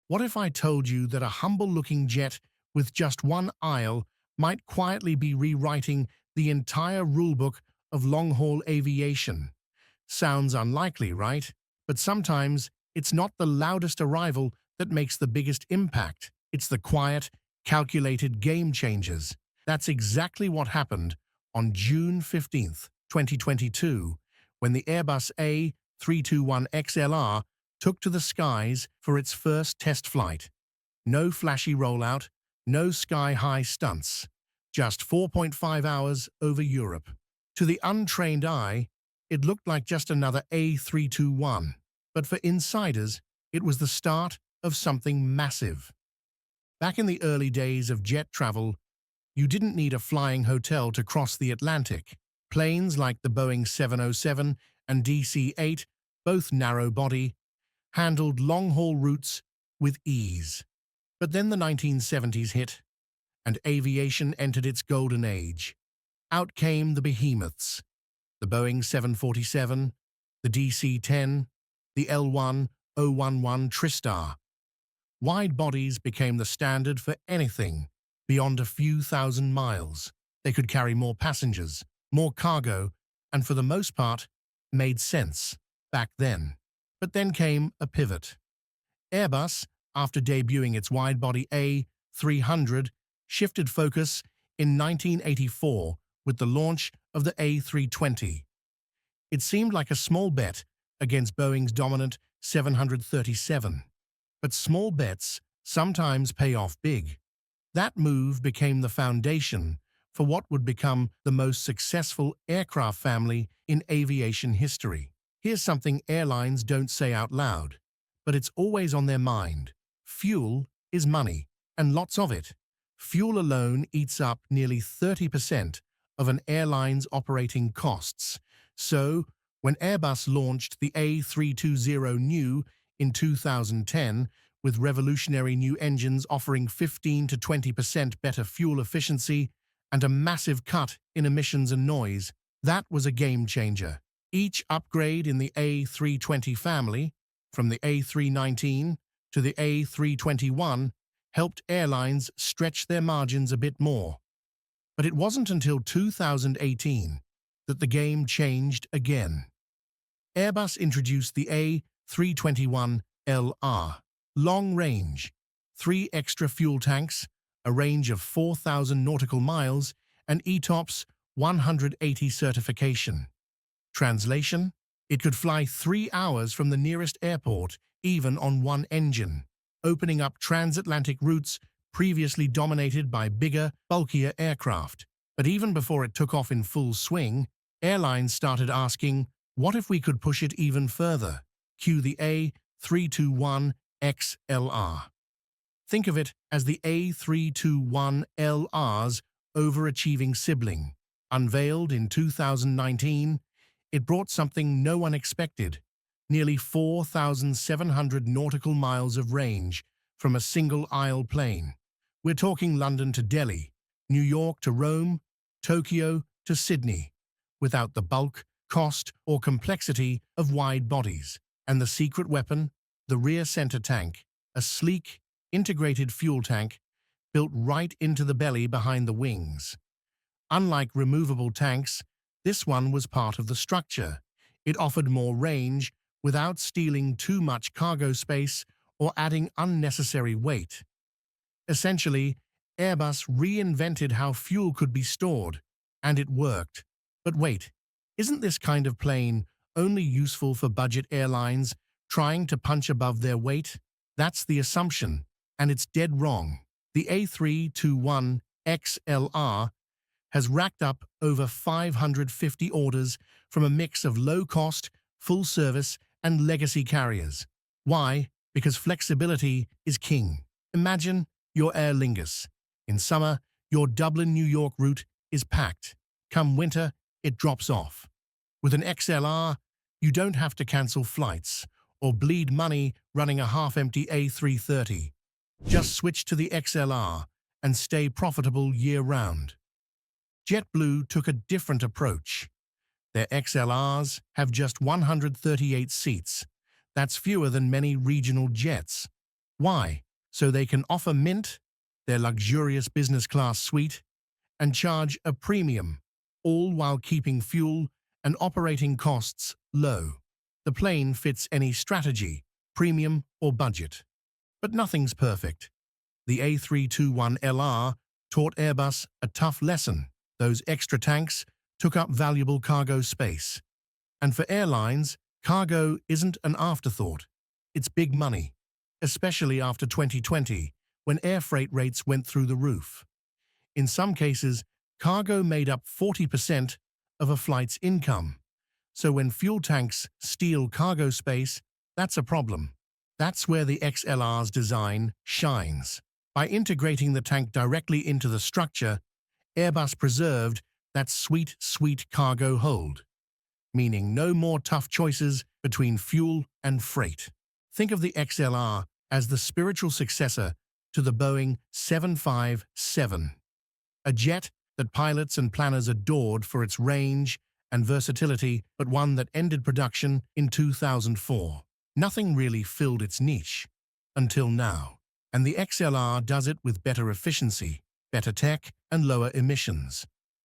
What if I told you that a humble-looking jet with just one aisle might quietly be rewriting the entire rulebook of long-haul aviation? Sounds unlikely, right? But sometimes it's not the loudest arrival that makes the biggest impact. It's the quiet, calculated game changers. That's exactly what happened on June 15th, 2022, when the Airbus A321XLR took to the skies for its first test flight. No flashy rollout, no sky-high stunts, just 4.5 hours over Europe. To the untrained eye, it looked like just another A321, but for insiders, it was the start of something massive. Back in the early days of jet travel, you didn't need a flying hotel to cross the Atlantic. Planes like the Boeing 707 and DC-8, both narrow-body, handled long-haul routes with ease. But then the 1970s hit, and aviation entered its golden age. Out came the behemoths: the Boeing 747, the DC-10, the L1011 TriStar. Wide bodies became the standard for anything beyond a few thousand miles. They could carry more passengers, more cargo, and for the most part, made sense back then. But then came a pivot. Airbus, after debuting its wide-body A300, shifted focus in 1984 with the launch of the A320. It seemed like a small bet against Boeing's dominant 737. But small bets sometimes pay off big. That move became the foundation for what would become the most successful aircraft family in aviation history. Here's something airlines don't say out loud, but it's always on their mind. Fuel is money, and lots of it. Fuel alone eats up nearly 30% of an airline's operating costs. So, when Airbus launched the A320neo in 2010, with revolutionary new engines offering 15 to 20% better fuel efficiency and a massive cut in emissions and noise, that was a game changer. Each upgrade in the A320 family, from the A319 to the A321, helped airlines stretch their margins a bit more. But it wasn't until 2018 that the game changed again. Airbus introduced the A321LR. Long range, 3 extra fuel tanks, a range of 4,000 nautical miles, and ETOPS 180 certification. Translation: it could fly 3 hours from the nearest airport, even on one engine, opening up transatlantic routes previously dominated by bigger, bulkier aircraft. But even before it took off in full swing, airlines started asking, what if we could push it even further? Cue the A321XLR. Think of it as the A321LR's overachieving sibling. Unveiled in 2019, it brought something no one expected: nearly 4,700 nautical miles of range from a single-aisle plane. We're talking London to Delhi, New York to Rome, Tokyo to Sydney, without the bulk, cost, or complexity of wide bodies. And the secret weapon? The rear center tank, a sleek, integrated fuel tank built right into the belly behind the wings. Unlike removable tanks, this one was part of the structure. It offered more range without stealing too much cargo space or adding unnecessary weight. Essentially, Airbus reinvented how fuel could be stored, and it worked. But wait, isn't this kind of plane only useful for budget airlines trying to punch above their weight? That's the assumption, and it's dead wrong. The A321XLR has racked up over 550 orders from a mix of low-cost, full-service, and legacy carriers. Why? Because flexibility is king. Imagine your Aer Lingus. In summer, your Dublin-New York route is packed. Come winter, it drops off. With an XLR, you don't have to cancel flights or bleed money running a half-empty A330. Just switch to the XLR and stay profitable year-round. JetBlue took a different approach. Their XLRs have just 138 seats. That's fewer than many regional jets. Why? So they can offer Mint, their luxurious business class suite, and charge a premium, all while keeping fuel and operating costs low. The plane fits any strategy, premium or budget. But nothing's perfect. The A321LR taught Airbus a tough lesson. Those extra tanks took up valuable cargo space. And for airlines, cargo isn't an afterthought. It's big money, especially after 2020, when air freight rates went through the roof. In some cases, cargo made up 40% of a flight's income. So when fuel tanks steal cargo space, that's a problem. That's where the XLR's design shines. By integrating the tank directly into the structure, Airbus preserved that sweet cargo hold, meaning no more tough choices between fuel and freight. Think of the XLR as the spiritual successor to the Boeing 757, a jet that pilots and planners adored for its range and versatility, but one that ended production in 2004. Nothing really filled its niche until now, and the XLR does it with better efficiency, better tech, and lower emissions.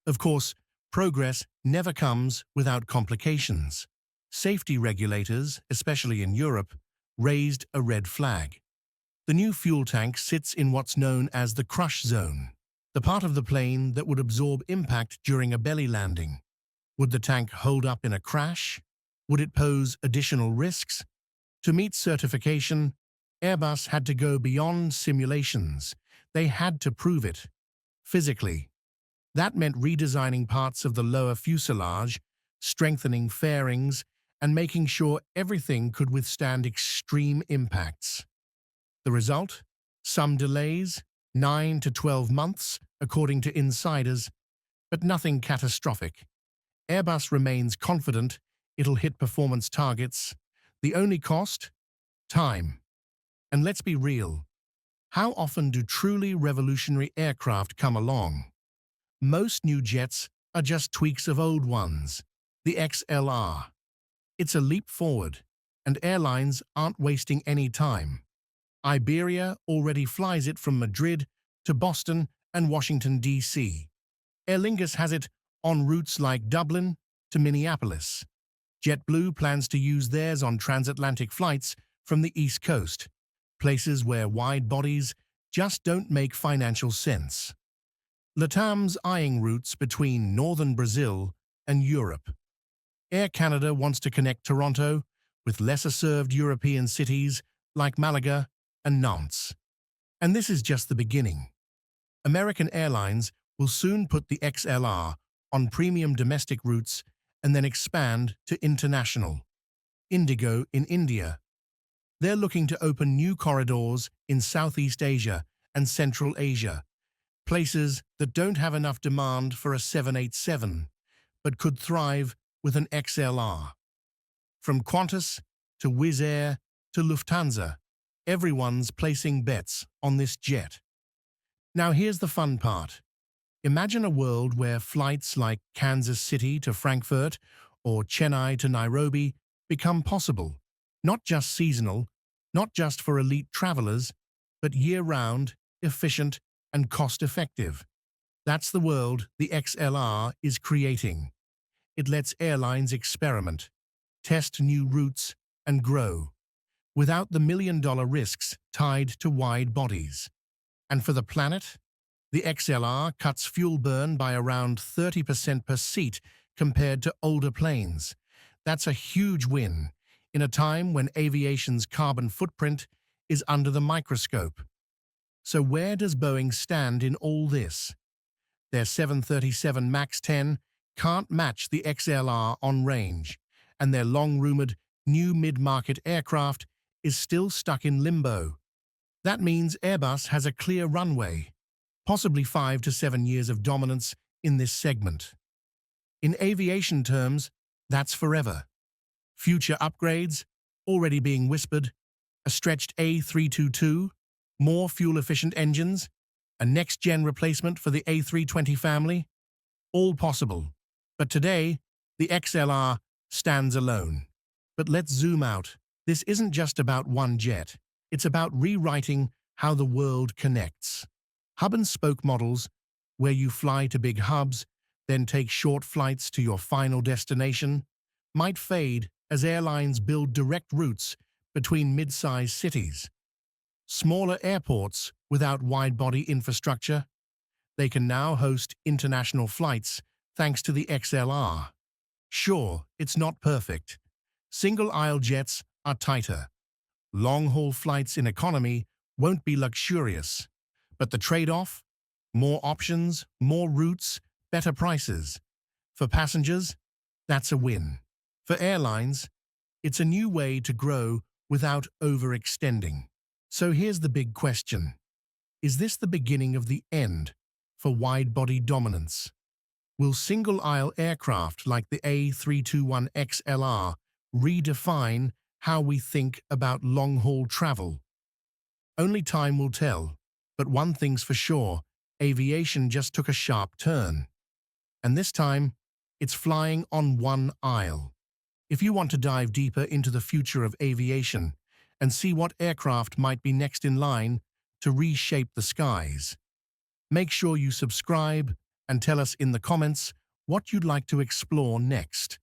Of course, progress never comes without complications. Safety regulators, especially in Europe, raised a red flag. The new fuel tank sits in what's known as the crush zone, the part of the plane that would absorb impact during a belly landing. Would the tank hold up in a crash? Would it pose additional risks? To meet certification, Airbus had to go beyond simulations. They had to prove it physically. That meant redesigning parts of the lower fuselage, strengthening fairings, and making sure everything could withstand extreme impacts. The result? Some delays, 9 to 12 months, according to insiders, but nothing catastrophic. Airbus remains confident it'll hit performance targets. The only cost? Time. And let's be real. How often do truly revolutionary aircraft come along? Most new jets are just tweaks of old ones. The XLR. It's a leap forward, and airlines aren't wasting any time. Iberia already flies it from Madrid to Boston and Washington, D.C. Aer Lingus has it on routes like Dublin to Minneapolis. JetBlue plans to use theirs on transatlantic flights from the East Coast, places where wide bodies just don't make financial sense. LATAM's eyeing routes between northern Brazil and Europe. Air Canada wants to connect Toronto with lesser-served European cities like Malaga and Nantes. And this is just the beginning. American Airlines will soon put the XLR on premium domestic routes and then expand to international. Indigo in India. They're looking to open new corridors in Southeast Asia and Central Asia, places that don't have enough demand for a 787, but could thrive with an XLR. From Qantas to Wizz Air to Lufthansa, everyone's placing bets on this jet. Now here's the fun part. Imagine a world where flights like Kansas City to Frankfurt or Chennai to Nairobi become possible, not just seasonal, not just for elite travelers, but year-round, efficient, and cost-effective. That's the world the XLR is creating. It lets airlines experiment, test new routes, and grow, without the million-dollar risks tied to wide bodies. And for the planet, the XLR cuts fuel burn by around 30% per seat compared to older planes. That's a huge win in a time when aviation's carbon footprint is under the microscope. So where does Boeing stand in all this? Their 737 MAX 10 can't match the XLR on range, and their long-rumored new mid-market aircraft is still stuck in limbo. That means Airbus has a clear runway, possibly 5 to 7 years of dominance in this segment. In aviation terms, that's forever. Future upgrades, already being whispered, a stretched A322, more fuel-efficient engines, a next-gen replacement for the A320 family, all possible. But today, the XLR stands alone. But let's zoom out. This isn't just about one jet. It's about rewriting how the world connects. Hub and spoke models, where you fly to big hubs, then take short flights to your final destination, might fade as airlines build direct routes between mid-sized cities. Smaller airports without wide-body infrastructure, they can now host international flights thanks to the XLR. Sure, it's not perfect. Single-aisle jets are tighter. Long-haul flights in economy won't be luxurious. But the trade-off? More options, more routes, better prices. For passengers, that's a win. For airlines, it's a new way to grow without overextending. So here's the big question. Is this the beginning of the end for wide-body dominance? Will single-aisle aircraft like the A321XLR redefine how we think about long-haul travel? Only time will tell, but one thing's for sure, aviation just took a sharp turn. And this time, it's flying on one aisle. If you want to dive deeper into the future of aviation and see what aircraft might be next in line to reshape the skies, make sure you subscribe and tell us in the comments what you'd like to explore next.